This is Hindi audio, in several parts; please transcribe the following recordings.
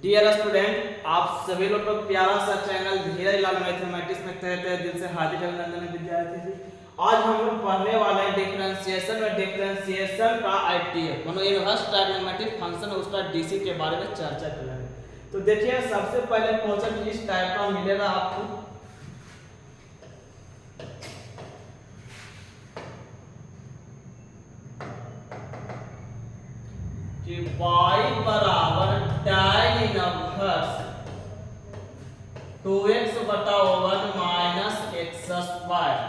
डियर स्टूडेंट, आप सभी लोग को प्यारा सा चैनल धीरज लाल मैथमेटिक्स में तहे दिल से हार्दिक अभिनंदन विद्यार्थी जी। आज हम लोग पढ़ने वाले हैं डिफरेंशिएशन का आईटीएफ मानो इनवर्स ट्रायगोनोमेट्रिक फंक्शन उसका डीसी के बारे में चर्चा करेंगे। तो देखिए, सबसे पहले क्वेश्चन इस टाइप का मिलेगा आपको कि y बराबर tan इनवर्स 2x बटा 1 माइनस x स्क्वायर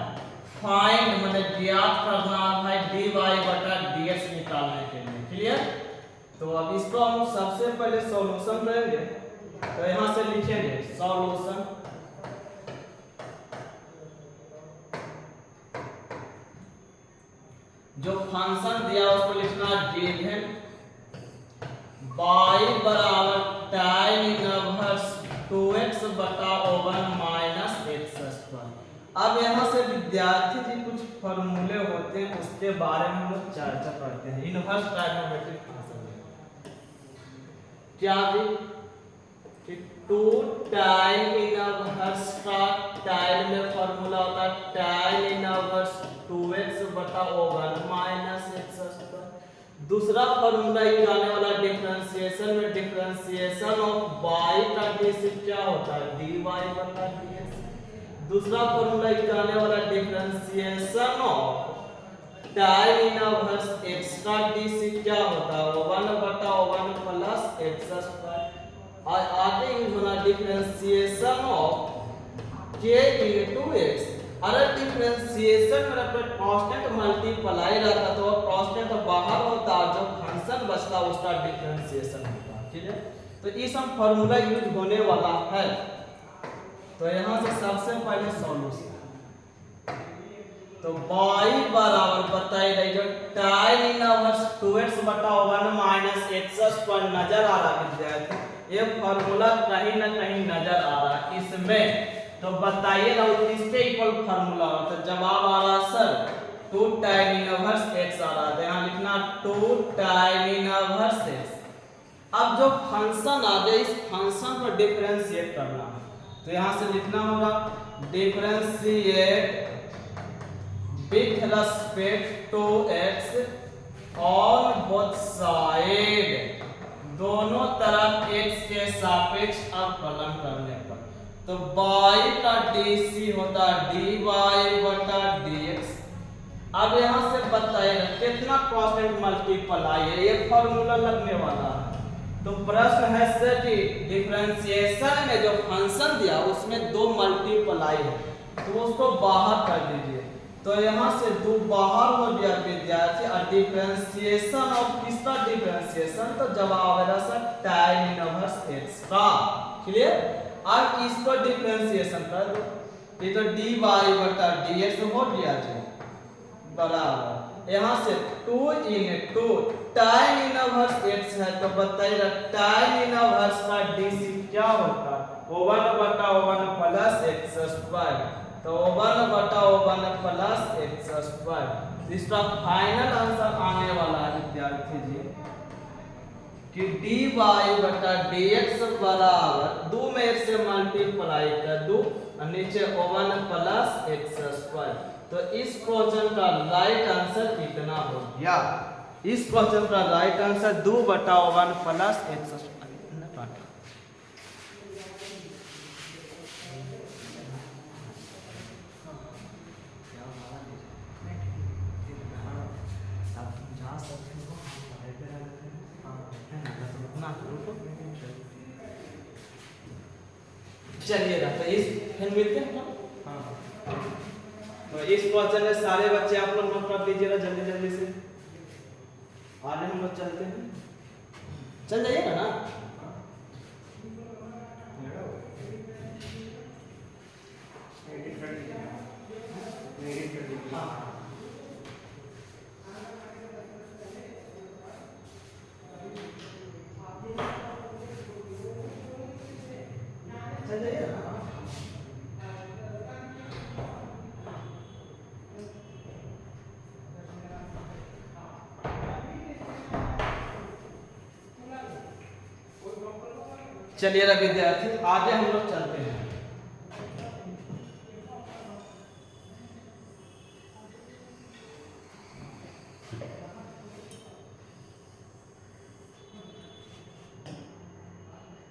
फाइंड मतलब ज्ञात करना है dy बटा dx निकालने के लिए। क्लियर? तो अब इसको हम सबसे पहले सॉल्यूशन करेंगे। तो यहां से लिखेंगे सॉल्यूशन जो फंक्शन दिया उसको लिखना गिवन y बराबर tan इनवर्स 2x बटा 1 माइनस x स्क्वायर। अब यहाँ से विद्यार्थी जी कुछ फॉर्मूले होते हैं, उसके बारे में हम लोग चर्चा करते हैं। इनवर्स ट्रायगोनोमेट्रिक फंक्शन क्या भी कि 2 tan इनवर्स का tan में फॉर्मूला होता है tan इनवर्स 2x बटा 1 माइनस x स्क्वायर। दूसरा फॉर्मूला यूज आने वाला डिफरेंशिएशन में डिफरेंशिएशन ऑफ y का डीसी क्या होता है dy बटा dx। दूसरा फॉर्मूला यूज आने वाला differentiation of tan inverse x का डीसी क्या होता है 1 बटा 1 प्लस x स्क्वायर। और आगे यूज होना differentiation of k into x। अगर डिफरेंशिएशन में अपने कांस्टेंट मल्टीप्लाई रहता तो कांस्टेंट बाहर होता और जो फंक्शन बचता उसका डिफरेंशिएशन होता। ठीक है, तो इस हम फार्मूला यूज होने वाला है। तो यहां से सबसे पहले सॉल्यूशन तो y बराबर बताई रही जो tan इनवर्स 2x बटा 1 माइनस x स्क्वायर नजर आ रहा विद्यार्थी, ये फार्मूला कहीं ना कहीं नजर आ रहा इसमें। तो बताइए ना किसके इक्वल फार्मूला हो। तो जवाब आ रहा सर 2 tan इनवर्स x आ रहा है, यहाँ लिखना 2 tan इनवर्स x। अब जो फंक्शन आ गया इस फंक्शन को डिफरेंशिएट करना है, तो यहाँ से लिखना होगा differentiate with respect to x on both side, दोनों तरफ x के सापेक्ष अवकलन करने पर। तो y का dc होता dy बटा dx। अब यहां से बताइएगा कितना कांस्टेंट मल्टीप्लाई है, ये फॉर्मूला लगने वाला है। तो प्रश्न है सर कि डिफरेंशिएशन में जो फंक्शन दिया उसमें 2 मल्टीप्लाई है, तो उसको बाहर कर दीजिए। तो यहां से 2 बाहर हो गया विद्यार्थी। और डिफरेंशिएशन ऑफ किसका डिफरेंशिएशन, तो जवाब आएगा सर tan इनवर्स x का। क्लियर? अब इसको डिफरेंशिएशन कर दो, ये तो dy बटा dx हो गया जी बराबर यहाँ से 2 इनटू tan इनवर्स x है। तो बताइएगा tan इनवर्स का dc क्या होता है 1 बटा 1 प्लस x स्क्वायर। तो 1 बटा 1 प्लस x स्क्वायर। इसका फाइनल आंसर आने वाला है विद्यार्थी जी कि dy बटा dx बराबर 2 में x से मल्टीप्लाई कर दो और नीचे 1 प्लस x स्क्वायर। तो इस क्वेश्चन का राइट आंसर कितना हो गया? इस क्वेश्चन का राइट आंसर 2 बटा 1 प्लस x स्क्वायर। चलिए तो इस फिर मिलते हैं हाँ। तो इस क्वेश्चन में सारे बच्चे आप लोग नोट कर लीजिएगा जल्दी जल्दी से, आगे हम लोग चलते हैं। चल जाइएगा ना। चलिए ना विद्यार्थी, आगे हम लोग चलते हैं।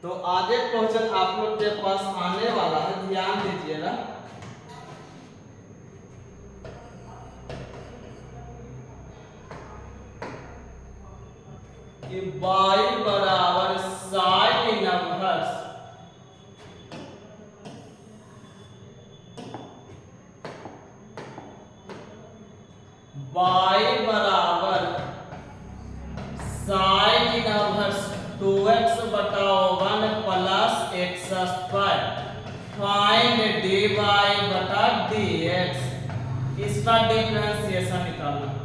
तो आगे क्वेश्चन आप लोग के पास आने वाला है, ध्यान दीजिएगा। कि y बराबर साइन इनवर्स y बराबर साइन इनवर्स 2x बटा 1 plus x square find dy बटा dx, इसका डिफरेंशिएशन निकालना।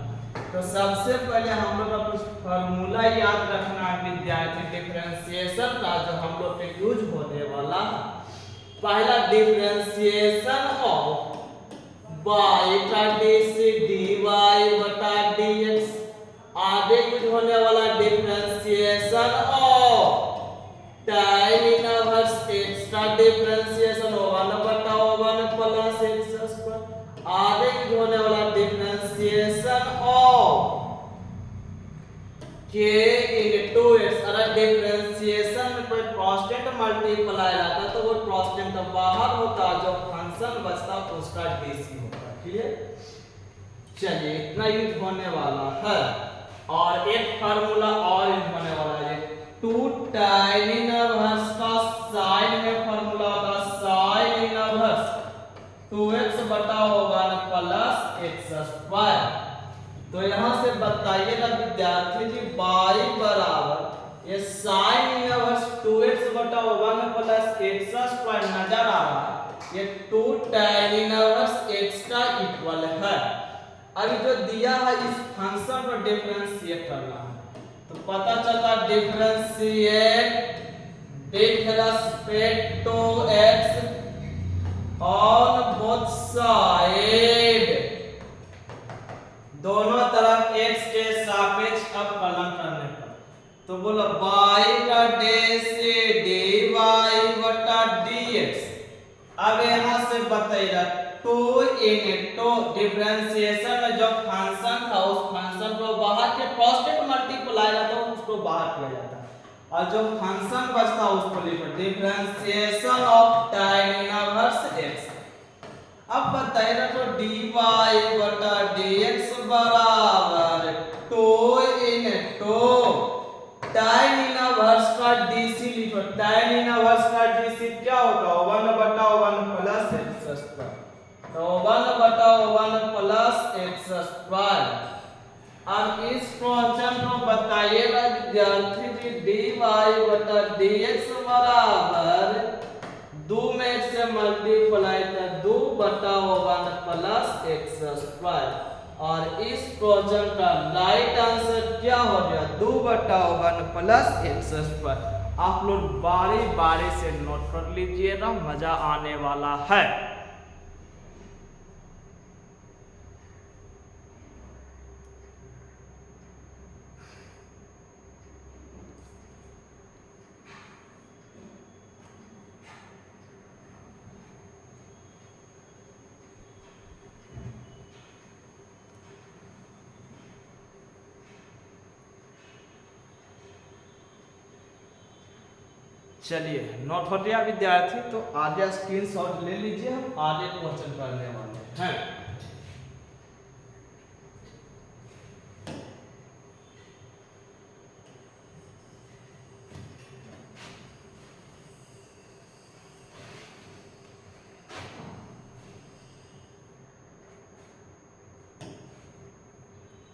तो सबसे पहले हम लोग का कुछ फार्मूला याद रखना है विद्यार्थी डिफरेंशिएशन का, जो हम लोग पे यूज होने वाला है। पहला डिफरेंशिएशन ऑफ y का dy बटा dx, आगे यूज होने वाला differentiation of tan inverse x का डिफरेंशिएशन 1 बटा 1 प्लस x स्क्वायर, आगे यूज होने वाला differentiation of k into x। अगर डिफरेंशिएशन में कोई कांस्टेंट मल्टीप्लाई आता तो वो कांस्टेंट बाहर होता, जो फंक्शन बचता उसका डीसी होता। क्लियर? चलिए, इतना यूज होने वाला है। और एक फार्मूला और यूज होने वाला है, 2 tan इनवर्स का साइन में फार्मूला होता साइन इनवर्स 2x बटा 1 प्लस एक्स स्क्वायर। तो यहाँ से बताइएगा विद्यार्थी जी, y बराबर ये साइन इनवर्स 2x बटा 1 प्लस एक्स स्क्वायर नजर आ रहा है, ये 2 tan इनवर्स x का इक्वल है। अभी जो दिया है इस फंक्शन को डिफरेंशिएट करना है, तो पता चलता differentiate with respect to x on both side, दोनों तरफ x के सापेक्ष अवकलन करने पर। तो बोलो y का डे से dy बटा dx। अब यहाँ से बताइएगा 2 into डिफरेंशिएशन में जो फंक्शन था उस फंक्शन को बाहर के कांस्टेंट मल्टीप्लाई रहता है उसको बाहर किया जाता है, और जो फंक्शन बचता उसको लिखो differentiation of tan inverse x। अब बताइएगा तो dy बटा dx बराबर 2 into tan इनवर्स का dc लिखो। tan इनवर्स का dc क्या होगा? 1 बटा 1 प्लस एक्स स्क्वायर। तो 1 बटा 1 प्लस एक्स स्क्वायर। अब इस क्वेश्चन को बताइएगा विद्यार्थी जी, dy बटा dx बराबर 2 में से मल्टीप्लाई कर 2 बटा 1 प्लस एक्स स्क्वायर। और इस क्वेश्चन का राइट आंसर क्या हो गया? 2 बटा 1 प्लस एक्स स्क्वायर। आप लोग बारी बारी से नोट कर लीजिएगा, मजा आने वाला है। चलिए, नोट हो गया विद्यार्थी, तो आगे स्क्रीनशॉट ले लीजिए, हम आगे क्वेश्चन करने वाले हैं।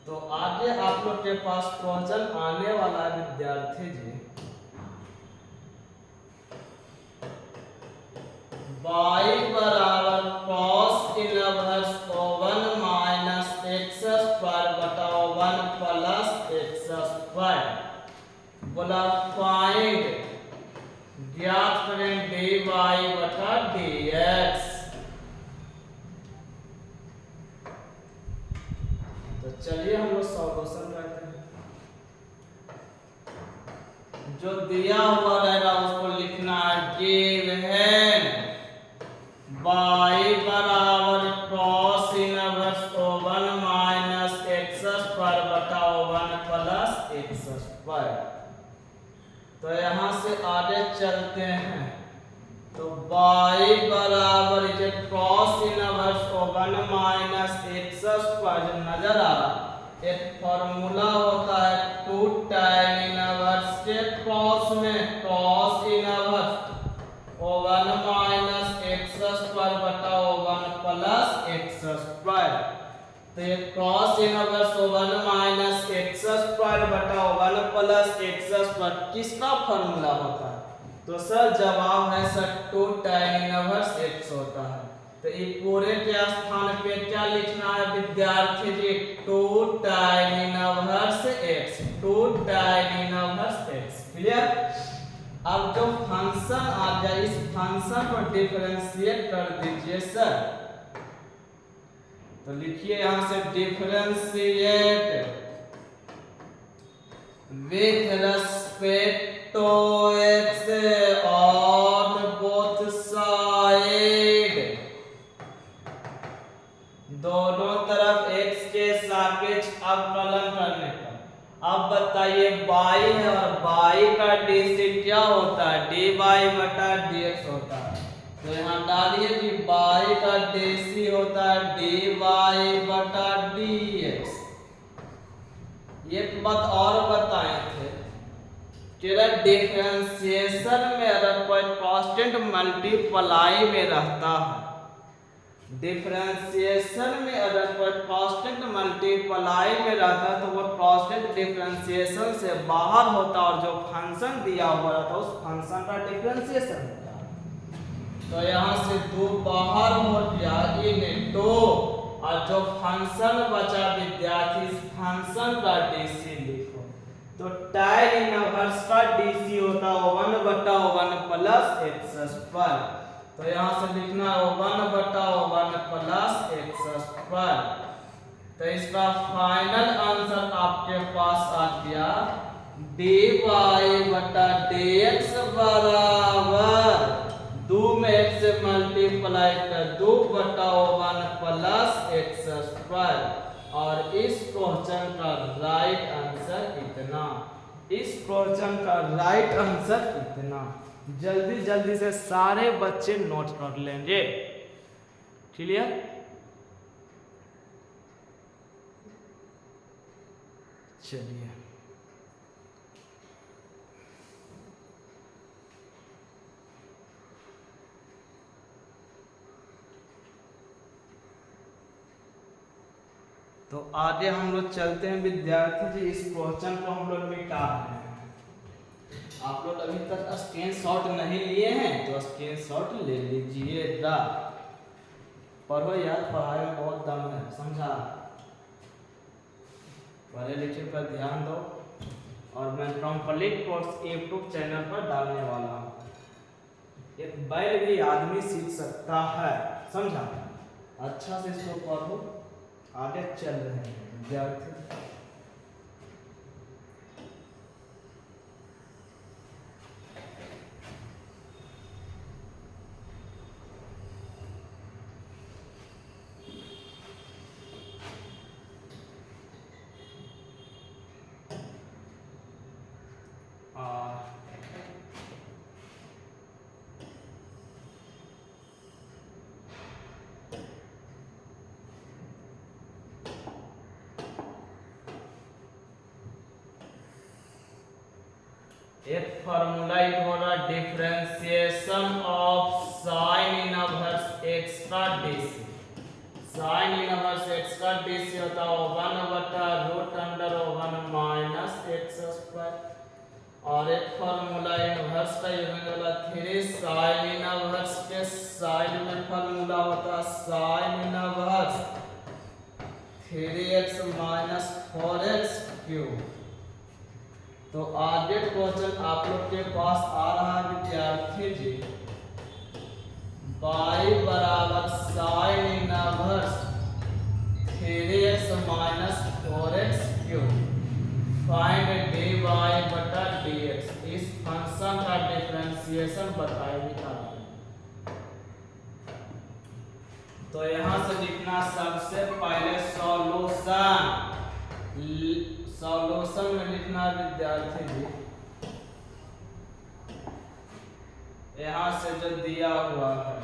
तो आगे आप लोग के पास क्वेश्चन आने वाला विद्यार्थी जी, y बराबर cos inverse 1 minus x square बटा 1 प्लस एक्स स्क्वायर। बोला फाइंड, ज्ञात करें dy बटा dx। तो चलिए हम लोग सॉल्यूशन करते हैं। जो दिया हुआ रहेगा उसको लिखना तो यहाँ से आगे चलते हैं। तो y बराबर ये cross inverse one minus x square नजर आ रहा, एक फॉर्मूला होता है 2 tan इनवर्स के क्रॉस में cross inverse one minus x square बटा वन प्लस एक्स स्क्वायर। तो ये cross inverse one minus x square बटा वन प्लस एक्स स्क्वायर किसका फॉर्मूला होता है? तो सर जवाब है सर 2 tan इनवर्स एक्स होता है। तो ये पूरे के स्थान पे क्या लिखना है विद्यार्थी जी? 2 tan inverse x, 2 tan inverse x. Clear? अब जो फंक्शन आ जाए इस फंक्शन को डिफरेंशिएट कर दीजिए सर। तो लिखिए यहां से differentiate with respect to x on both side, दोनों तरफ x के सापेक्ष अवकलन करने पर। अब बताइए y है और y का dc क्या होता है? dy बटा dx होता है। तो यहाँ डालिए कि y का dc होता है dy बटा dx। ये बात और बताए थे कि डिफरेंशिएशन में अगर कोई कांस्टेंट मल्टीप्लाई में रहता है, डिफरेंशिएशन में अगर कोई कांस्टेंट मल्टीप्लाई में रहता है तो वो कांस्टेंट डिफरेंशिएशन से बाहर होता है और जो फंक्शन दिया हुआ रहता है उस फंक्शन का डिफरेंशिएशन होता है। तो यहाँ से 2 बाहर हो गया इन 2 और जो फंक्शन बचा विद्यार्थी इस फंक्शन का डीसी लिखो। तो tan इनवर्स का डीसी होता है 1 बटा 1 प्लस एक्स स्क्वायर। तो यहाँ से लिखना है 1 बटा 1 प्लस एक्स स्क्वायर। तो इसका फाइनल आंसर आपके पास आ गया dy बटा dx बराबर 2 में x से मल्टीप्लाई कर 2 बटा 1 प्लस एक्स स्क्वायर। और इस क्वेश्चन का राइट आंसर इतना, इस क्वेश्चन का राइट आंसर इतना। जल्दी जल्दी से सारे बच्चे नोट कर लेंगे। क्लियर? चलिए तो आगे हम लोग चलते हैं विद्यार्थी जी। इस क्वेश्चन को हम लोग मिटा रहे हैं। आप लोग अभी तक स्क्रीनशॉट नहीं लिए हैं तो स्क्रीनशॉट ले लीजिएगा। पढ़ो यार, पढ़ाई में बहुत दम है, समझा? पढ़े लिखे पर ध्यान दो। और मैं कंप्लीट कोर्स यूट्यूब चैनल पर डालने वाला हूँ। एक बैल भी आदमी सीख सकता है, समझा? अच्छा से इसको पढ़ो। आगे चल रहे हैं विद्यार्थी। एक फार्मूला होगा differentiation of sine inverse x का डीसी। साइन इनवर्स एक्स का डीसी होता है 1 बटा root under 1 minus x square. और एक फार्मूला इनवर्स का ये वाला 3 साइन इनवर्स के साइड में फार्मूला होता है sine inverse 3x minus 4x cube. तो आगे क्वेश्चन आप लोग के पास आ रहा है विद्यार्थी जी, y बराबर sine inverse 3x minus 4x cube find dy बटा dx। इस फंक्शन का डिफरेंशिएशन बताइए निकालिए। तो यहाँ से लिखना सबसे पहले सॉल्यूशन में लिखना विद्यार्थी जी यहाँ से जो दिया हुआ है,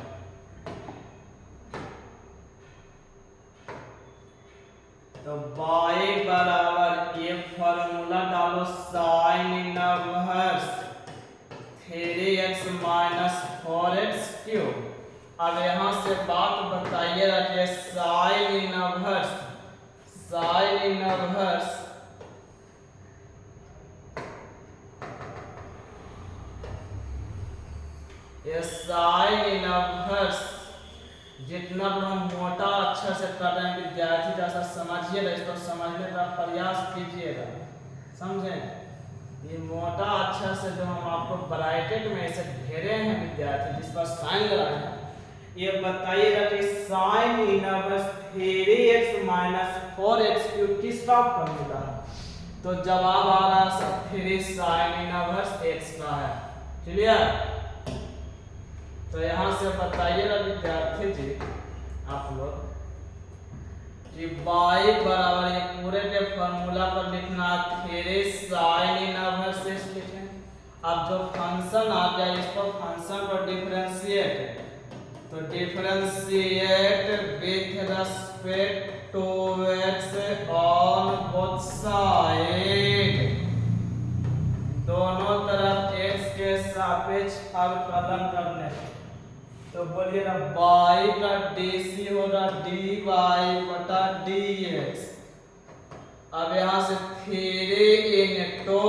तो y बराबर ये फॉर्मूला डालो sine inverse 3x minus 4x cube. अब यहाँ से बात बताइएगा कि साइन इनवर्स ये साइन इनवर्स जितना भी हम मोटा अच्छा से कर रहे हैं विद्यार्थी, जैसा समझिएगा, इसको समझने का प्रयास कीजिएगा, समझें। ये मोटा अच्छा से जो हम आपको ब्रैकेट में ऐसे घेरे हैं विद्यार्थी, जिस पर साइन लगाए हैं, ये बताइएगा कि sine inverse 3x minus 4x cube किसका फॉर्मूला है। तो जवाब आ रहा है सब 3 साइन इनवर्स x का है। क्लियर। तो यहाँ से बताइएगा विद्यार्थी जी आप लोग कि y बराबर ये पूरे के फॉर्मूला पर लिखना 3 साइन इनवर्स x लिखें। अब जो फंक्शन आ जाए इसको फंक्शन को डिफरेंशिएट, तो differentiate with respect to x on both side, दोनों तरफ x के सापेक्ष अवकलन करने। तो बोलिए ना y का dc होगा dy बटा dx। अब यहाँ से 3 इनटू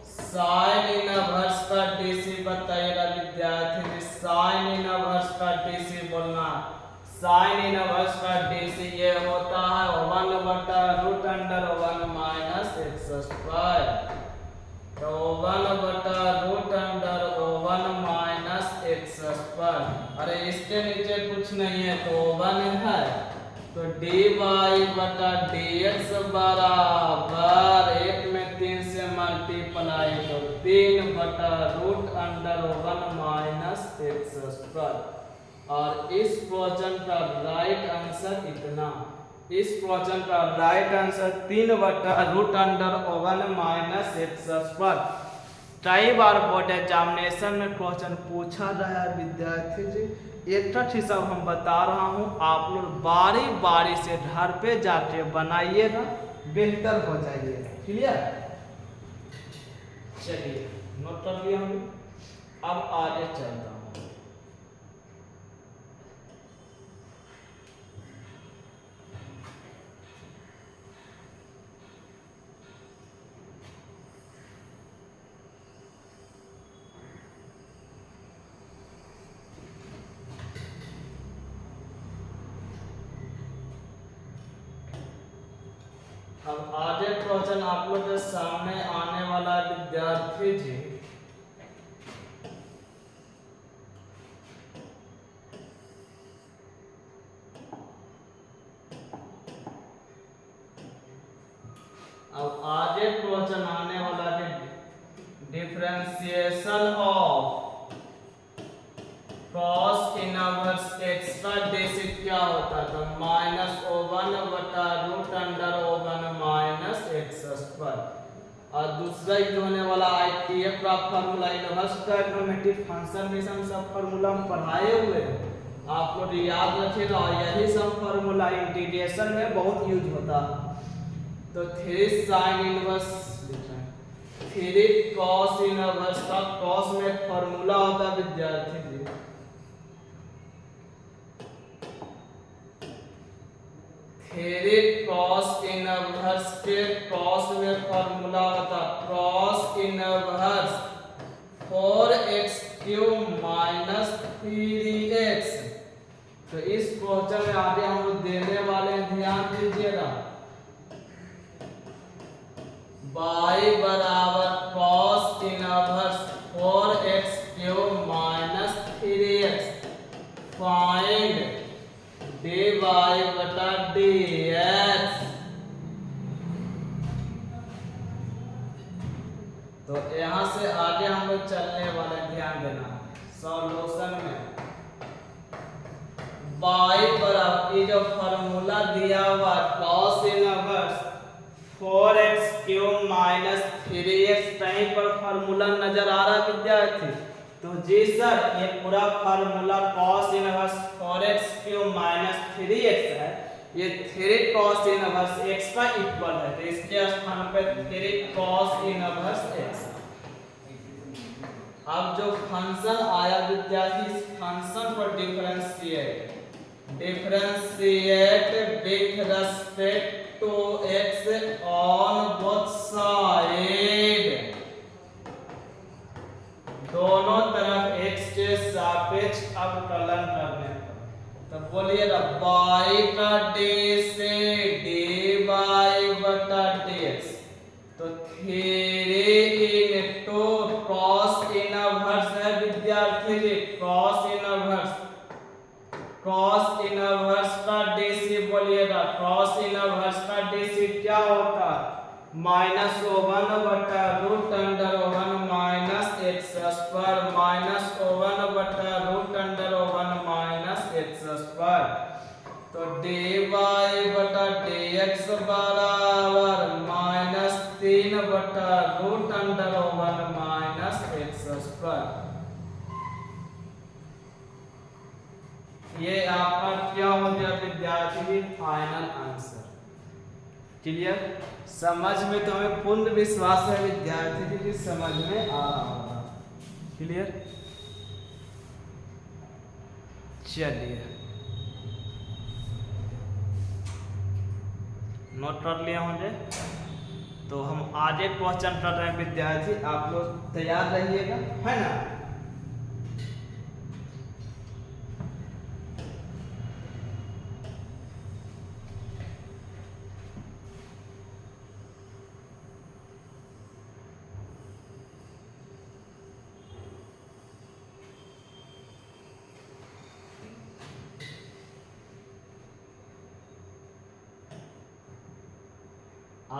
साइन इनवर्स का dc बताइएगा विद्यार्थी, साइन इनवर्स का dc बोलना। साइन इनवर्स का dc ये होता है 1 बटा root under 1 minus x square. तो 1 बटा root under 1 minus x square. अरे इसके नीचे कुछ नहीं है तो 1 है, तो dy बटा dx बराबर 1 में 3 से मल्टीप्लाई, तो 3 बटा root under 1 minus x square. और इस क्वेश्चन का राइट आंसर इतना, इस क्वेश्चन का राइट आंसर 3 बटा root under 1 minus x square. कई बार बोर्ड एग्जामिनेशन में क्वेश्चन पूछा रहा है विद्यार्थी जी, एक हिसाब हम बता रहा हूँ, आप लोग बारी बारी से घर पे जाके बनाइएगा, बेहतर हो जाइएगा। क्लियर। चलिए नोट कर लिया हमने, अब आगे चलता हूँ। अब आगे क्वेश्चन आप लोग के सामने आने वाला विद्यार्थी जी, अब आगे क्वेश्चन आने वाला है differentiation of cos inverse x का dc क्या होता है, तो माइनस 1 बटा root under 1 minus x square. और दूसरा जो होने वाला ITF का फार्मूला इनवर्स ट्राइगोनोमेट्रिक फंक्शन में हम सब फार्मूला हम पढ़ाए हुए हैं, आप लोग याद रखिएगा। और यही सब फार्मूला इंटीग्रेशन में बहुत यूज होता है। तो 3 साइन इनवर्स लिखा है, 3 cos इनवर्स का cos में फार्मूला होता है विद्यार्थी जी, 3 cos इनवर्स के cos में फार्मूला होता cos inverse 4x cube minus 3x। तो इस क्वेश्चन में आगे हम लोग देने वाले हैं, ध्यान दीजिएगा, y बराबर cos inverse 4x cube minus 3x, find dy बटा dx। तो यहाँ से आगे हम लोग चलने वाले, ध्यान देना सॉल्यूशन में y बराबर ये जो फार्मूला दिया हुआ cos inverse 4x cube minus 3x, कहीं पर फार्मूला नजर आ रहा विद्यार्थी, तो जी सर ये पूरा formula cos inverse 4x cube minus 3x है, ये 3 cos इनवर्स x का इक्वल है, तो इसके स्थान पे 3 cos इनवर्स x। अब जो फंक्शन आया विद्यार्थी, इस फंक्शन को differentiate with respect to x on both side, दोनों तरफ x के सापेक्ष अवकलन करने पर। तो बोलिएगा y का d से dy बटा dx, तो 3 इनटू cos इनवर्स है विद्यार्थी जी, cos इनवर्स का dc बोलिएगा, cos इनवर्स का dc क्या होता है, -1 बटा root under 1 minus x square, -1 बटा root under 1 minus x square. तो dy बटा dx बराबर -3 बटा root under 1 minus x square. ये आपका क्या हो गया विद्यार्थी जी, फाइनल आंसर। क्लियर? समझ में तो हमें पूर्ण विश्वास है विद्यार्थी जी समझ में आ रहा होगा। क्लियर? चलिए नोट कर लिया मुझे, तो हम आगे क्वेश्चन कर रहे हैं विद्यार्थी, आप लोग तैयार रहिएगा, है ना।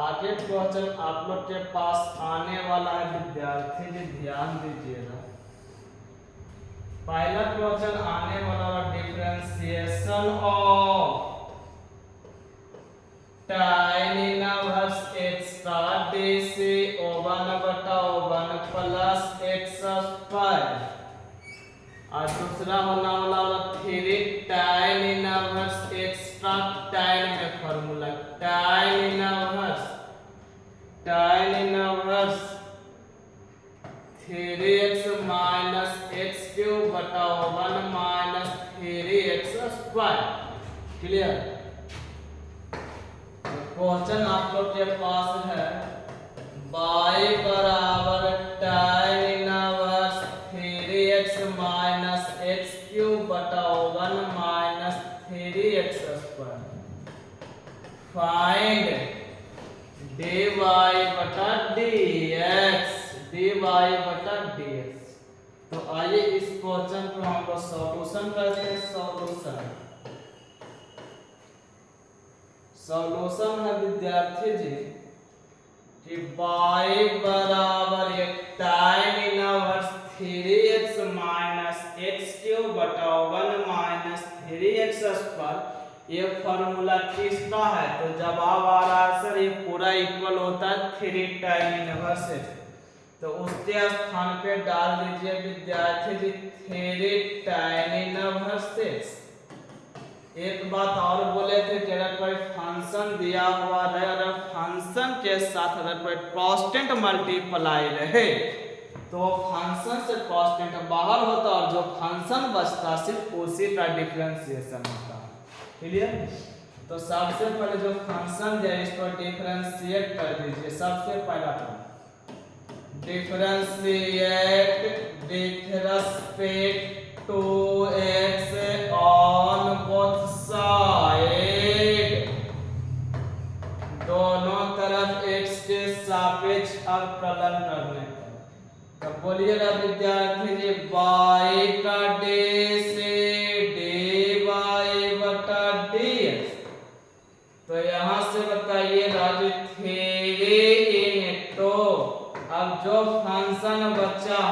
आगे क्वेश्चन आप लोग के पास आने वाला है विद्यार्थी जी, ध्यान दीजिएगा। पहला क्वेश्चन आने वाला है differentiation of tan inverse x का d से O1 बटा O1 प्लस x स्क्वायर, और दूसरा होना वाला 3 tan इनवर्स x का tan में formula tan inverse 3x minus x cube बटा 1 minus 3x square. Clear? Question आप लोग के पास है y बराबर tan inverse 3x minus x cube बटा 1 minus 3x square. Find dy बटा dx, dy बटा dx। तो आइए इस क्वेश्चन को हम लोग सॉल्यूशन करते हैं। सॉल्यूशन है विद्यार्थी जी कि y बराबर tan inverse 3x minus x cube बटा 1 माइनस 3x स्क्वायर, ये फॉर्मूला किसका है, तो जवाब आ रहा है सर ये पूरा इक्वल होता है 3 tan इनवर्स x, तो उसके स्थान पे डाल दीजिए विद्यार्थी जी 3 tan इनवर्स x। एक बात और बोले थे कि अगर कोई फंक्शन दिया हुआ रहे, अगर फंक्शन के साथ अगर कोई कांस्टेंट मल्टीप्लाई रहे तो फंक्शन से कांस्टेंट बाहर होता और जो फंक्शन बचता सिर्फ उसी का डिफरेंशिएशन होता। क्लियर? तो सबसे पहले जो फंक्शन है इसको डिफरेंशिएट कर दीजिए। सबसे पहला differentiate with respect to x on both side, दोनों तरफ x के सापेक्ष अवकलन करने पर। तो बोलिएगा विद्यार्थी जी y का d से तो यहाँ से बताइए राजू 3 इनटू, अब जो फंक्शन बचा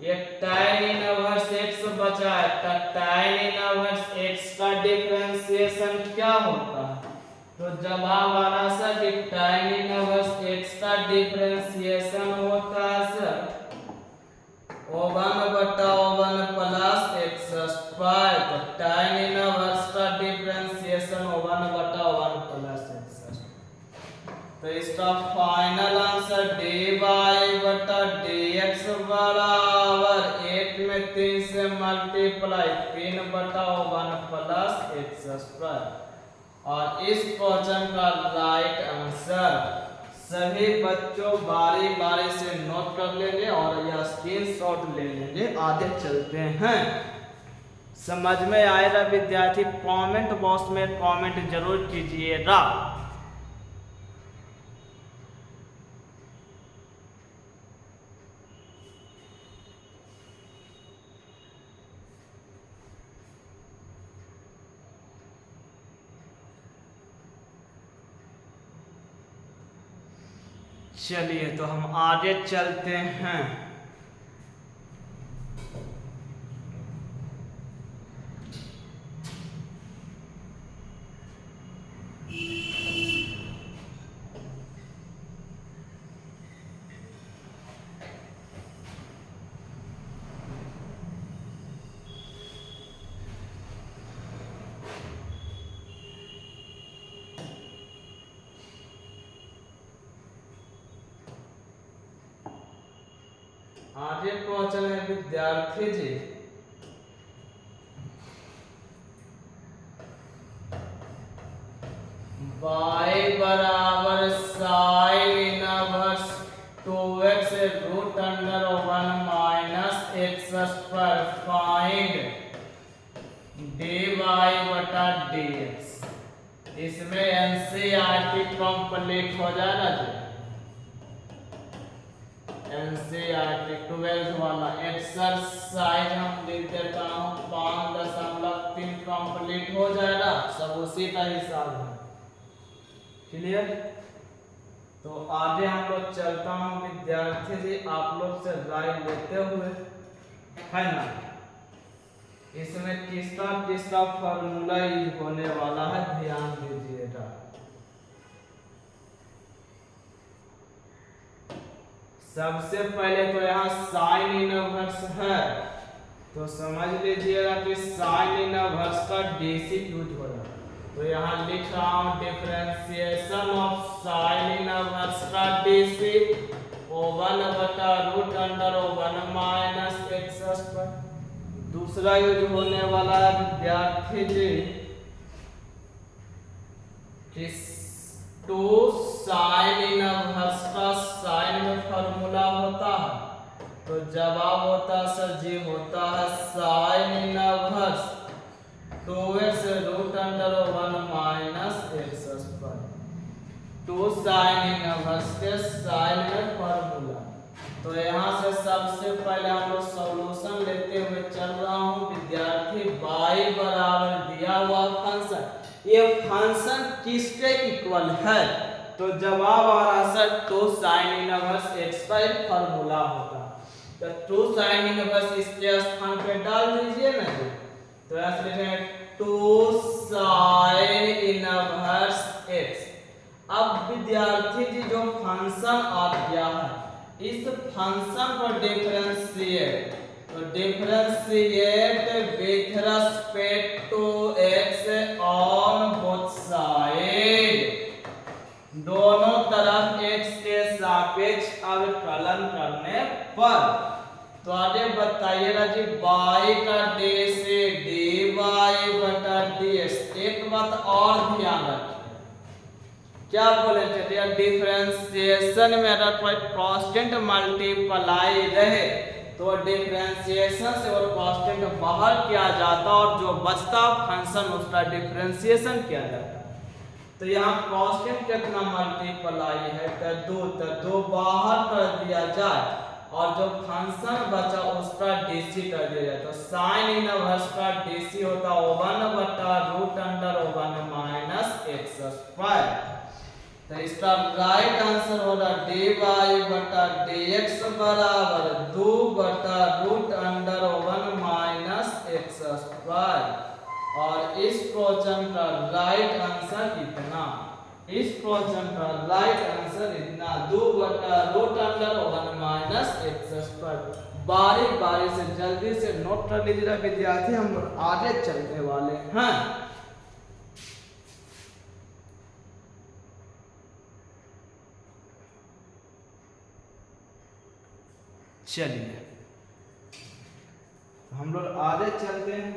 ये tan इनवर्स x बचा है, तो tan इनवर्स x का डिफरेंशिएशन क्या होता है, तो जवाब आ रहा सर कि tan इनवर्स x का डिफरेंशिएशन होता है सर O1 में 3 से मल्टीप्लाई 3/1 प्लस एक्स स्क्वायर। और इस क्वेश्चन का राइट आंसर सभी बच्चों बारी बारी से नोट कर लेंगे और यह स्क्रीनशॉट ले लेंगे। आगे चलते हैं। समझ में आएगा विद्यार्थी? कमेंट बॉक्स में कमेंट जरूर कीजिएगा। चलिए तो हम आगे चलते हैं। आगे क्वेश्चन है विद्यार्थी जी, y बराबर sine inverse 2x root under 1 minus x square find dy बटा dx। इसमें एनसीईआरटी कंप्लीट हो जाएगा जी। एनसीईआरटी 12th वाला एक्सरसाइज हम लिख देता हूँ 5.3 कंप्लीट हो जाएगा। सब उसी का हिसाब है। क्लियर? तो आगे हम लोग चलता हूँ विद्यार्थी जी, आप लोग से राय लेते हुए, है ना। इसमें किसका फॉर्मूला यूज होने वाला है, ध्यान दीजिएगा। सबसे पहले तो यहाँ साइन इनवर्स है, तो समझ लीजिएगा कि साइन इनवर्स का डीसी यूज हो रहा है। तो यहाँ लिख रहा हूँ डिफरेंशिएशन ऑफ साइन इनवर्स का डीसी 1 बटा root under 1 minus x square. दूसरा यूज होने वाला है विद्यार्थी जी कि 2 साइन इनवर्स का साइन में फॉर्मूला होता है, तो जवाब होता है सर जी होता है sine inverse 2x root under 1 minus x square. 2 sine inverse के साइन में फॉर्मूला। तो यहाँ से सबसे पहले हम लोग सॉल्यूशन लेते हुए चल रहा हूँ विद्यार्थी। y बराबर दिया हुआ फंक्शन, ये फंक्शन किसके इक्वल है? तो जवाब आ रहा सर 2 साइन इनवर्स एक्स का एक फॉर्मूला होता है। तो 2 साइन इनवर्स इसके स्थान पे डाल दीजिए ना जी। तो ऐसे लिखेंगे 2 साइन इनवर्स एक्स। अब विद्यार्थी जी जो फंक्शन आ गया है, इस फंक्शन को डिफरेंशिएट, तो differentiate with respect to x on both side. दोनों तरफ x के सापेक्ष अवकलन करने पर। तो आगे बताइएगा जी y का d से dy बटा dx। एक बात और ध्यान रखिए, क्या बोले थे यार, डिफरेंशिएशन में अगर कोई कांस्टेंट मल्टीप्लाई रहे तो डिफरेंशिएशन से और कांस्टेंट बाहर किया जाता और जो बचता फंक्शन उसका डिफरेंशिएशन किया जाता। तो यहाँ कांस्टेंट कितना मल्टीप्लाई है तो 2 बाहर कर दिया जाए और जो फंक्शन बचा उसका डीसी कर दिया जाए। तो साइन इनवर्स का डीसी होता 1 बटा root under 1 minus x square. तो इसका राइट आंसर होगा dy बटा dx बराबर 2 बटा root under 1 minus x square. और इस क्वेश्चन का राइट आंसर इतना, इस क्वेश्चन का राइट आंसर इतना 2 बटा root under 1 minus x square. बारी बारी से जल्दी से नोट कर लीजिएगा विद्यार्थी, हम लोग आगे चलने वाले हैं। चलिए हम लोग आगे चलते हैं।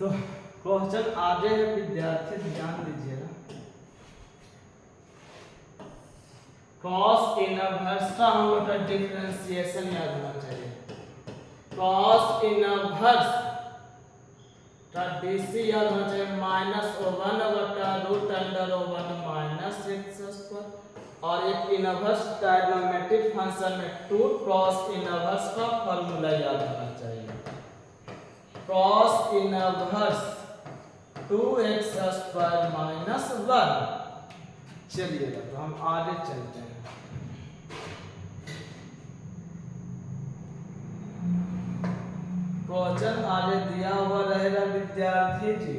तो क्वेश्चन आगे है विद्यार्थी, ध्यान दीजिएगा। कॉस इनवर्स का हम लोग का डिफरेंशिएशन याद होना चाहिए। कॉस इनवर्स का डीसी याद होना चाहिए -1/√√1 माइनस एक्स स्क्वायर। और एक इनवर्स ट्रायग्नोमेट्रिक फंक्शन में 2 क्रॉस इनवर्स का फॉर्मूला याद होना चाहिए। Cross inverse 2x² minus 1। चलिएगा तो हम आगे चलते हैं। क्वेश्चन आगे दिया हुआ रहेगा विद्यार्थी जी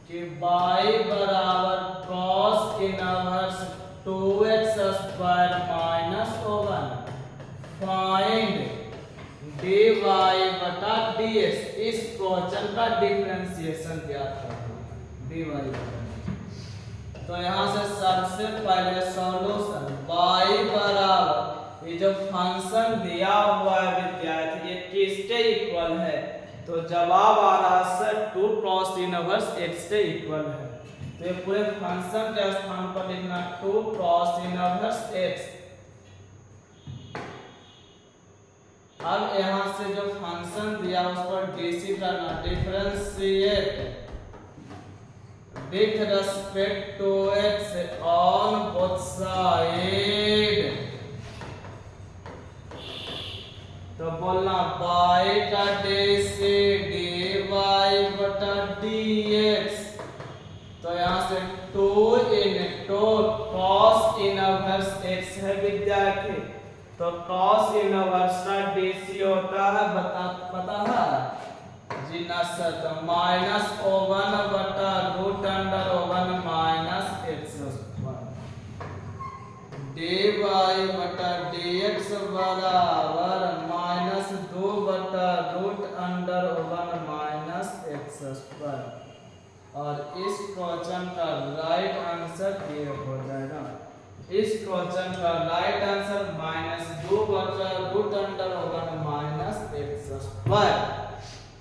कि y बराबर cos inverse 2x² minus 1 find dy बटा dx। इस क्वेश्चन का डिफरेंशिएशन ज्ञात करना है dy बटा। तो यहाँ से सबसे पहले सॉल्यूशन y बराबर ये जो फंक्शन दिया हुआ है विद्यार्थी ये किसके इक्वल है, तो जवाब आ रहा है 2 क्रॉस इनवर्स x के इक्वल है। तो ये पूरे फंक्शन के स्थान पर लिखना 2 क्रॉस इनवर्स x। अब यहाँ से जो फंक्शन दिया उस पर डीसी करना, differentiate with respect to x on both side. तो बोलना y का डीसी dy बटा dx। तो यहाँ से 2 into cos इनवर्स x है विद्यार्थी। तो cos इनवर्स का डीसी होता है पता है जी ना सर, तो -1/√1 माइनस एक्स स्क्वायर। dy बटा dx बराबर -2/√1 माइनस एक्स स्क्वायर। और इस क्वेश्चन का राइट आंसर ये हो जाएगा। इस क्वेश्चन का right answer -2/√1 minus x square.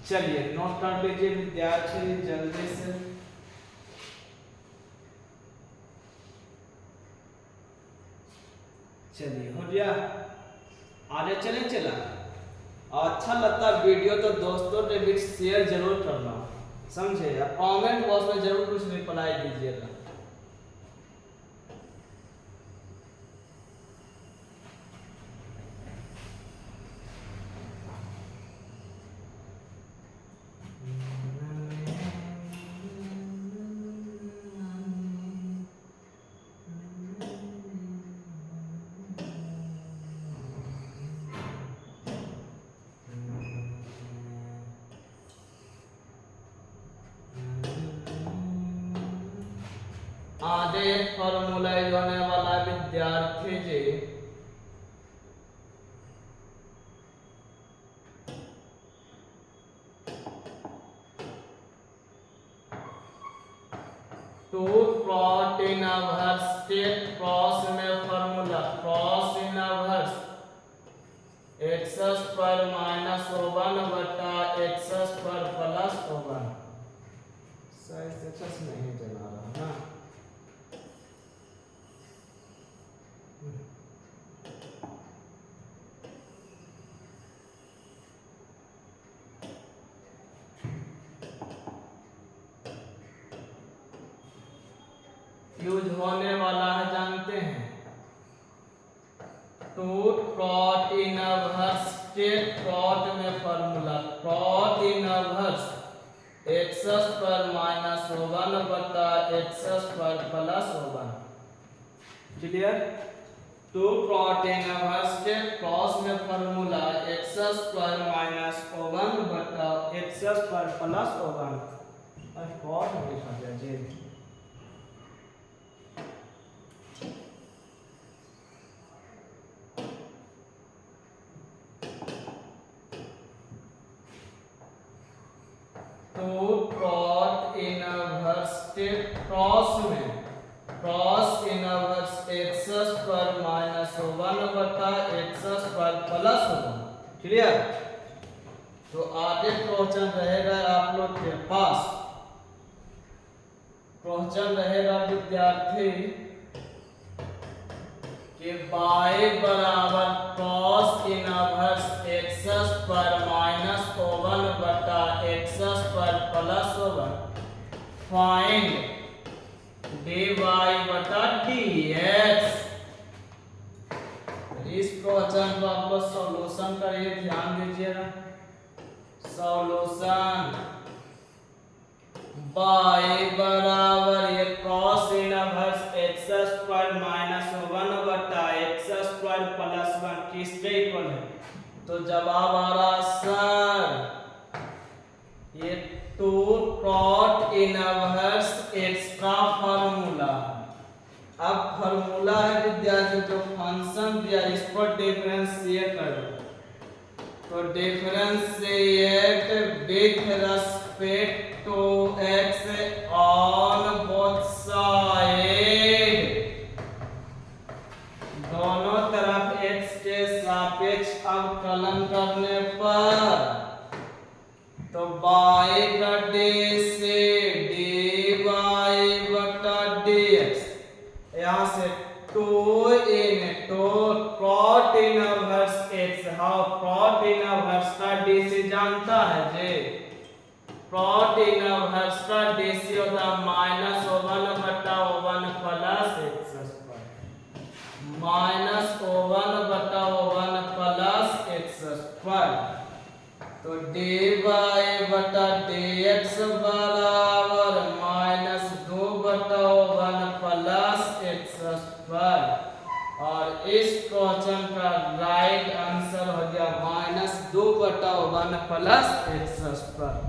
चलिए नोट कर लीजिए विद्यार्थी जल्दी से। चलिए हो गया, आगे चला। अच्छा लगता वीडियो तो दोस्तों के बीच शेयर जरूर करना, समझे, या कमेंट बॉक्स में जरूर कुछ रिप्लाई दीजिएगा। आगे फॉर्मूला होने वाला विद्यार्थी जी 2 cot इनवर्स के क्रॉस में formula cross inverse x² minus 1 बटा x² प्लस 1। सही से चस नहीं चला रहा ना। यूज होने वाला है जानते हैं 2 cot इनवर्स के cot में formula cot inverse x² minus 1 बटा x² plus 1। Clear. 2 cot inverse के क्रॉस में फॉर्मूला x² माइनस 1 बटा x² प्लस 1। और cot लिखा गया जी। बटा एक्स स्क्वायर प्लस 1। क्लियर। तो आगे क्वेश्चन रहेगा आप लोग के पास, क्वेश्चन रहेगा विद्यार्थी कि y बराबर cos inverse x square minus 1 बटा x square plus 1 find dy बटा dx। इस क्वेश्चन को आप लोग सॉल्यूशन करिए, ध्यान दीजिएगा। सॉल्यूशन y बराबर ये cos inverse x square minus 1 बटा x स्क्वायर प्लस 1 किसके इक्वल है? तो जवाब आ रहा सर ये 2 cot इनवर्स x का फार्मूला। अब फार्मूला है विद्यार्थी जो फंक्शन दिया इस पर डिफरेंशिएट करो, तो differentiate with respect to x on both side, दोनों तरफ x के सापेक्ष अवकलन करने पर, तो y का d से dy बटा dx, यहाँ से 2 cot इनवर्स x, हाँ cot इनवर्स का d से जानता है जे, cot इनवर्स का d से होता है माइनस 1 बटा 1 प्लस x स्क्वायर, माइनस 1 बटा 1 प्लस x स्क्वायर। तो dy बटा dx बराबर माइनस 2 बटा 1 प्लस x स्क्वायर, और इस क्वेश्चन का राइट आंसर हो गया माइनस 2 बटा 1 प्लस x स्क्वायर।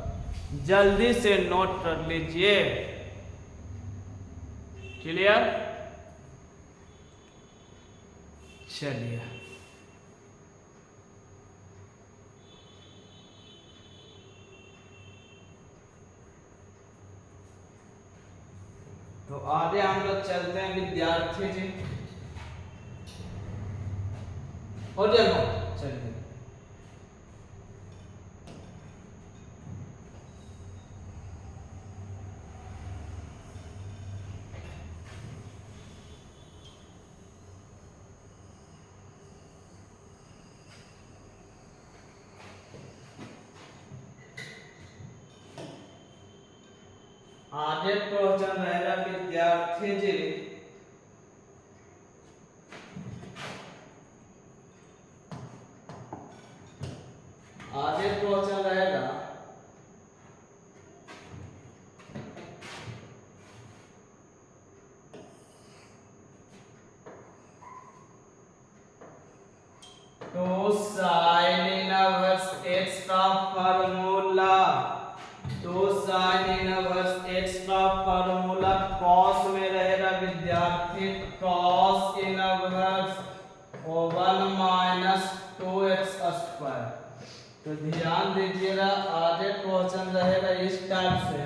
जल्दी से नोट कर लीजिए। क्लियर। चलिए तो आगे हम लोग चलते हैं विद्यार्थी जी। हो जाएगा, चलिए आगे क्वेश्चन रहेगा विद्यार्थी जी, आगे क्वेश्चन रहेगा तो साइन इनवर्स x का फार्मूला, तो साइन इनवर्स x का फार्मूला cos में रहेगा विद्यार्थी, cos inverse 1 minus 2x square. तो ध्यान दीजिएगा आगे क्वेश्चन रहेगा इस टाइप से,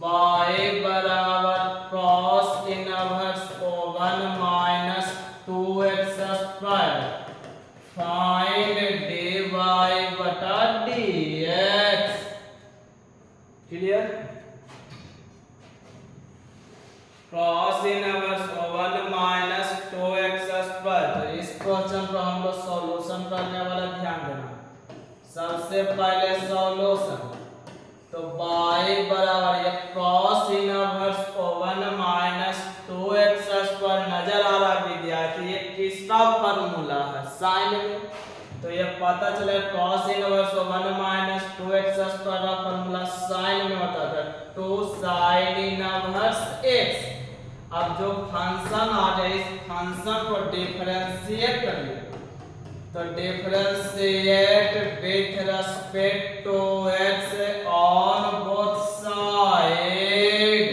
y बराबर cos inverse 1 minus 2x square find dy बटा dx। Clear. cos inverse 1 minus 2x square. तो इस क्वेश्चन को हम लोग सॉल्यूशन करने वाला, ध्यान देना। सबसे पहले सॉल्यूशन, तो y बराबर ये cos inverse 1 minus 2x square नजर आ रहा विद्यार्थी, ये किसका फार्मूला है? साइन में। तो ये पता चले cos inverse 1 minus 2x square का फार्मूला साइन में होता था 2 sin इनवर्स x। अब जो फंक्शन आ जाए इस फंक्शन को डिफरेंशिएट करिए, तो differentiate with respect to x on both side,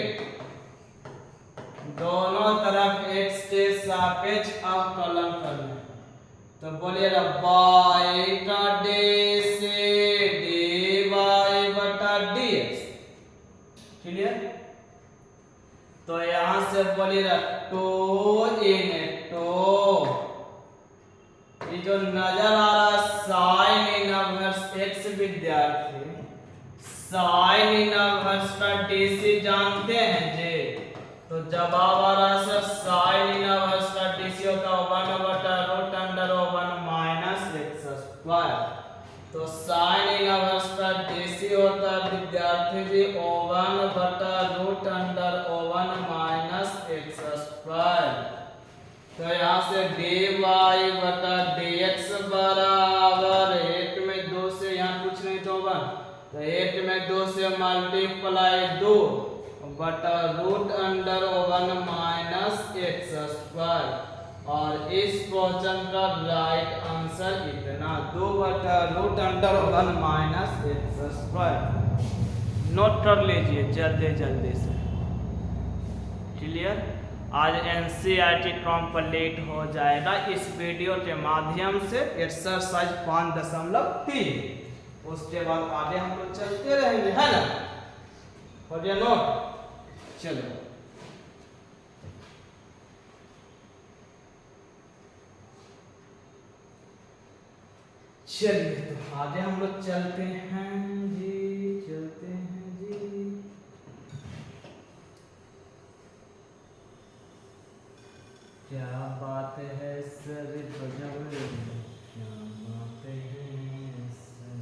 दोनों तरफ x के सापेक्ष अवकलन करना। तो बोलिएगा y का d से dy बटा dx। क्लियर। तो यहाँ से से बोलिएगा टो इन टो। ये जो नजर आ रहा साइन इनवर्स एक्स विद्यार्थी, साइन इनवर्स का डीसी जानते हैं जी। तो जवाब आ रहा है साइन इनवर्स का डीसी होता है 1/√1 माइनस एक्स स्क्वायर। तो साइन इनवर्स का डीसी होता है विद्यार्थी जी 1/√1 माइनस एक्स स्क्वायर। तो यहाँ से dy/dx बराबर 8 में 2 से यहाँ कुछ नहीं तो 1, तो 8 में 2 से मल्टीप्लाई 2/√1 माइनस एक्स स्क्वायर। और इस क्वेश्चन का राइट आंसर इतना 2/√1 माइनस एक्स स्क्वायर। नोट कर लीजिए जल्दी जल्दी से। क्लियर? आज एनसीईआरटी कंप्लीट हो जाएगा इस वीडियो के माध्यम से एक्सरसाइज 5.3। उसके बाद आगे हम लोग चलते रहेंगे, है ना? हो गया नोट? चलो चलिए, तो आगे हम लोग चलते हैं जी, चलते हैं जी। क्या बात है सर, गजब, क्या बात है सर।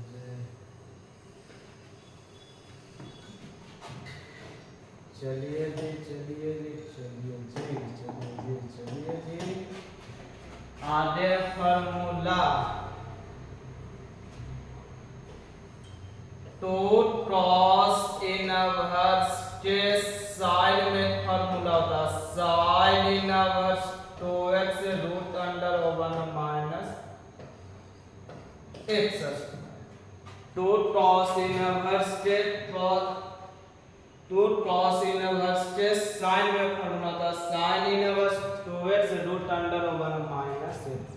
चलिए जी, चलिए जी, चलिए जी, चलिए जी, चलिए जी। आगे फॉर्मूला टू क्रॉस इनवर्स के साइन में फॉर्मूला होता है sine inverse 2x√1 minus x. Two cross inverse के साइन में फॉर्मूला होता है sine inverse 2x√1 minus x.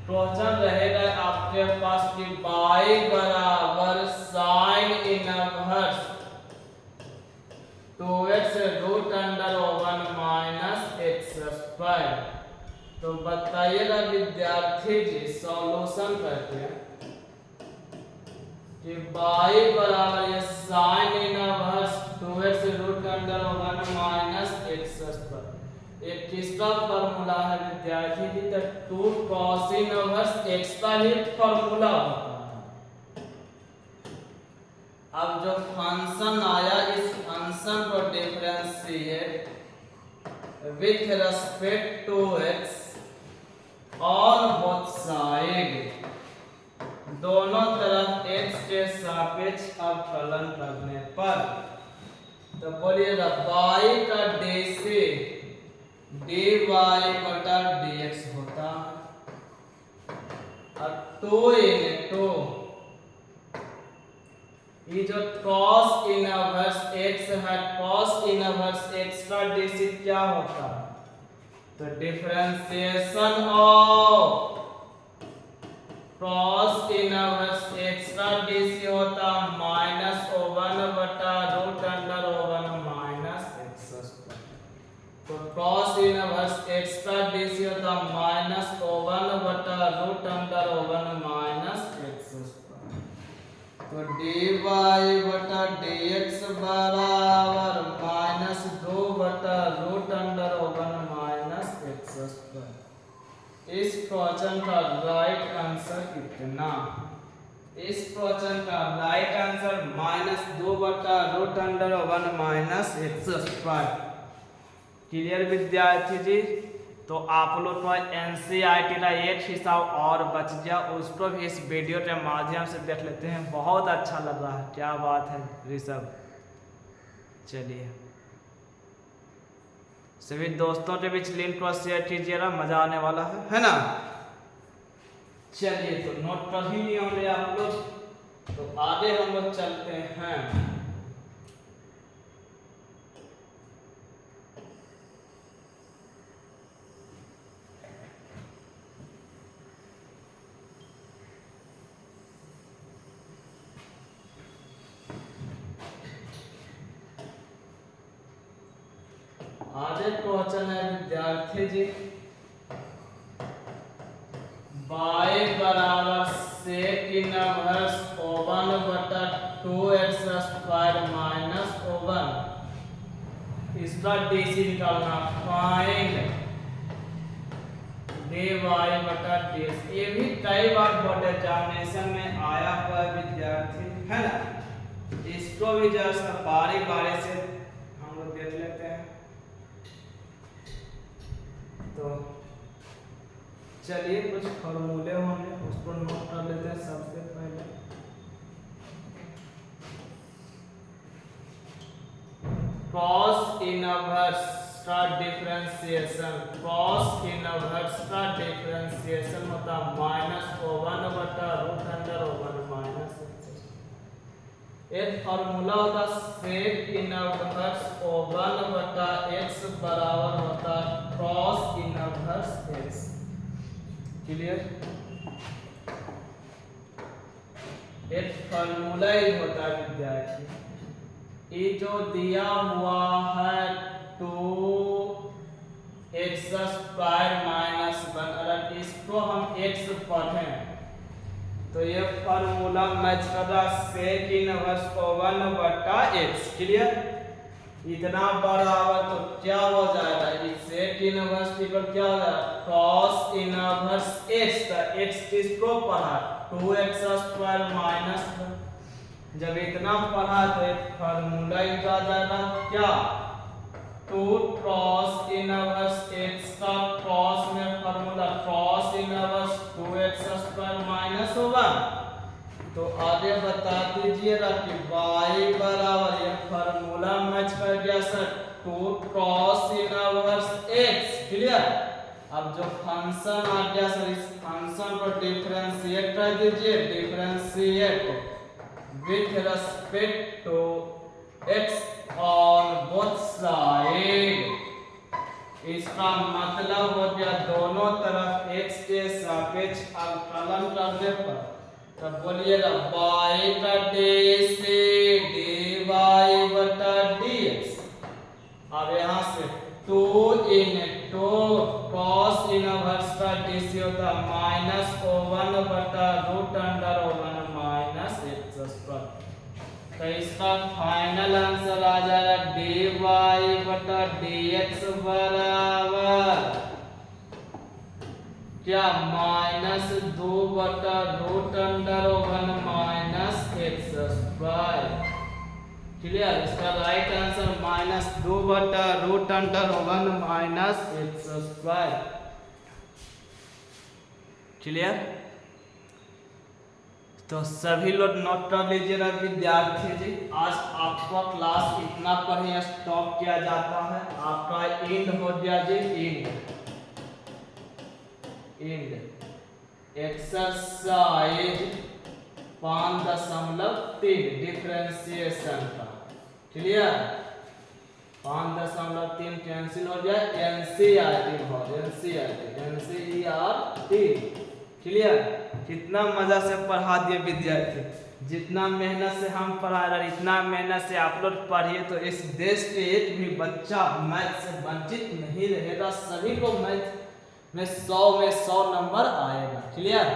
Question रहेगा आपके पास कि y बराबर sine inverse 2x√1 minus x square. तो बताइएगा विद्यार्थी जी सॉल्यूशन करके कि y बराबर ये sign inverse 2x√1 minus x square एक किसका फॉर्मूला है विद्यार्थी जी? तो 2 cos इनवर्स x का ही फॉर्मूला होता है। अब जो फंक्शन आया इस फंक्शन को differentiate with respect to x on both side, दोनों तरफ x के सापेक्ष अवकलन करने पर, तो बोलिएगा y का डीसी dy/dx होता है और 2 into ये जो cos इनवर्स x है, cos इनवर्स x का डीसी क्या होता है? तो differentiation of cos inverse x का डीसी होता -1/√1 माइनस एक्स स्क्वायर। तो cos इनवर्स x का डीसी होता -1/√1 माइनस एक्स स्क्वायर। तो dy/dx बराबर -2/√1 माइनस एक्स स्क्वायर। इस क्वेश्चन का राइट आंसर कितना? इस क्वेश्चन का right answer -2/√1 minus x square. Clear विद्यार्थी जी? तो आप लोग को एनसीईआरटी का एक हिस्सा और बच गया, उसको भी इस वीडियो के माध्यम से देख लेते हैं। बहुत अच्छा लग रहा है, क्या बात है ऋषभ। चलिए सभी दोस्तों के बीच लिंक को शेयर कीजिएगा, मजा आने वाला है ना? चलिए, तो नोट कर ही नहीं होंगे आप लोग, तो आगे हम लोग चलते हैं। आगे क्वेश्चन है विद्यार्थी जी, y बराबर सेक इनवर्स ओवन बटा 2x स्क्वायर माइनस ओवन, इसका डीसी निकालना, फाइंड dy बटा dx। ये भी कई बार बोर्ड एग्जामिनेशन में आया हुआ विद्यार्थी है ना, इसको भी जरा बारी बारी से हम लोग देख लेते हैं। तो चलिए कुछ फॉर्मूले होंगे उसको नोट कर लेते हैं। सबसे पहले cos इनवर्स का डिफरेंशिएशन, cos इनवर्स का डिफरेंशिएशन होता है माइनस ओवन बटा रूट अंडर ओवन माइनस। एक फार्मूला होता सेक इनवर्स ओवन बटा x बराबर होता cos इनवर्स x। क्लियर? एक फार्मूला ही होता है विद्यार्थी। ये जो दिया हुआ है 2x स्क्वायर माइनस 1, अगर इसको हम x पढ़ें तो ये फार्मूला मैच कर रहा सेक इनवर्स ओवन बटा x। क्लियर? इतना बराबर तो क्या हो जाएगा, इस सेक इनवर्स इक्वल क्या हो जाएगा cos इनवर्स x। का x किसको पढ़ा 2x स्क्वायर माइनस 1। जब इतना पढ़ा तो एक फार्मूला ही आ जाएगा क्या 2 cos इनवर्स x का cos में formula cos inverse 2x square minus 1। तो आगे बता दीजिएगा कि y बराबर ये फार्मूला मैच कर गया sir 2 cos inverse x। Clear? अब जो फंक्शन आ गया सर इस फंक्शन को डिफरेंशिएट कर दीजिए, differentiate with respect to x on both side. इसका मतलब हो गया दोनों तरफ x के सापेक्ष अवकलन करने पर, तब बोलिएगा y का d से dy बटा dx। अब यहाँ से 2 into cos इनवर्स का dc होता है माइनस ओवन बटा root under one minus x square. तो इसका फाइनल आंसर आ जाएगा dy बटा dx बराबर क्या माइनस 2 बटा root under one minus x square. Clear? इसका राइट आंसर माइनस 2 बटा root under one minus x square. Clear? तो सभी लोग नोट कर लीजिएगा विद्यार्थी जी। आज आपका क्लास इतना पर ही स्टॉप किया जाता है। आपका एंड हो गया जी, एंड एक्सरसाइज 5.3 डिफरेंशिएशन का। क्लियर? 5.3 कैंसिल हो जाए, एनसीईआरटी हो, एनसीईआरटी। क्लियर? कितना मजा से पढ़ा दिए विद्यार्थी। जितना मेहनत से हम पढ़ा रहे इतना मेहनत से आप लोग पढ़िए तो इस देश के एक भी बच्चा मैथ से वंचित नहीं रहेगा। सभी को मैथ में 100 में 100 नंबर आएगा। क्लियर?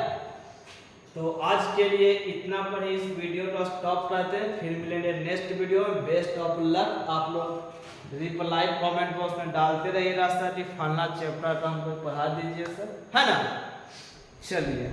तो आज के लिए इतना पर ही इस वीडियो को स्टॉप करते हैं, फिर मिलेंगे नेक्स्ट वीडियो में। Best of luck. आप लोग रिप्लाई कमेंट बॉक्स में डालते रहिएगा सर कि फलना चैप्टर का हमको पढ़ा दीजिए सर, है ना? चलिए।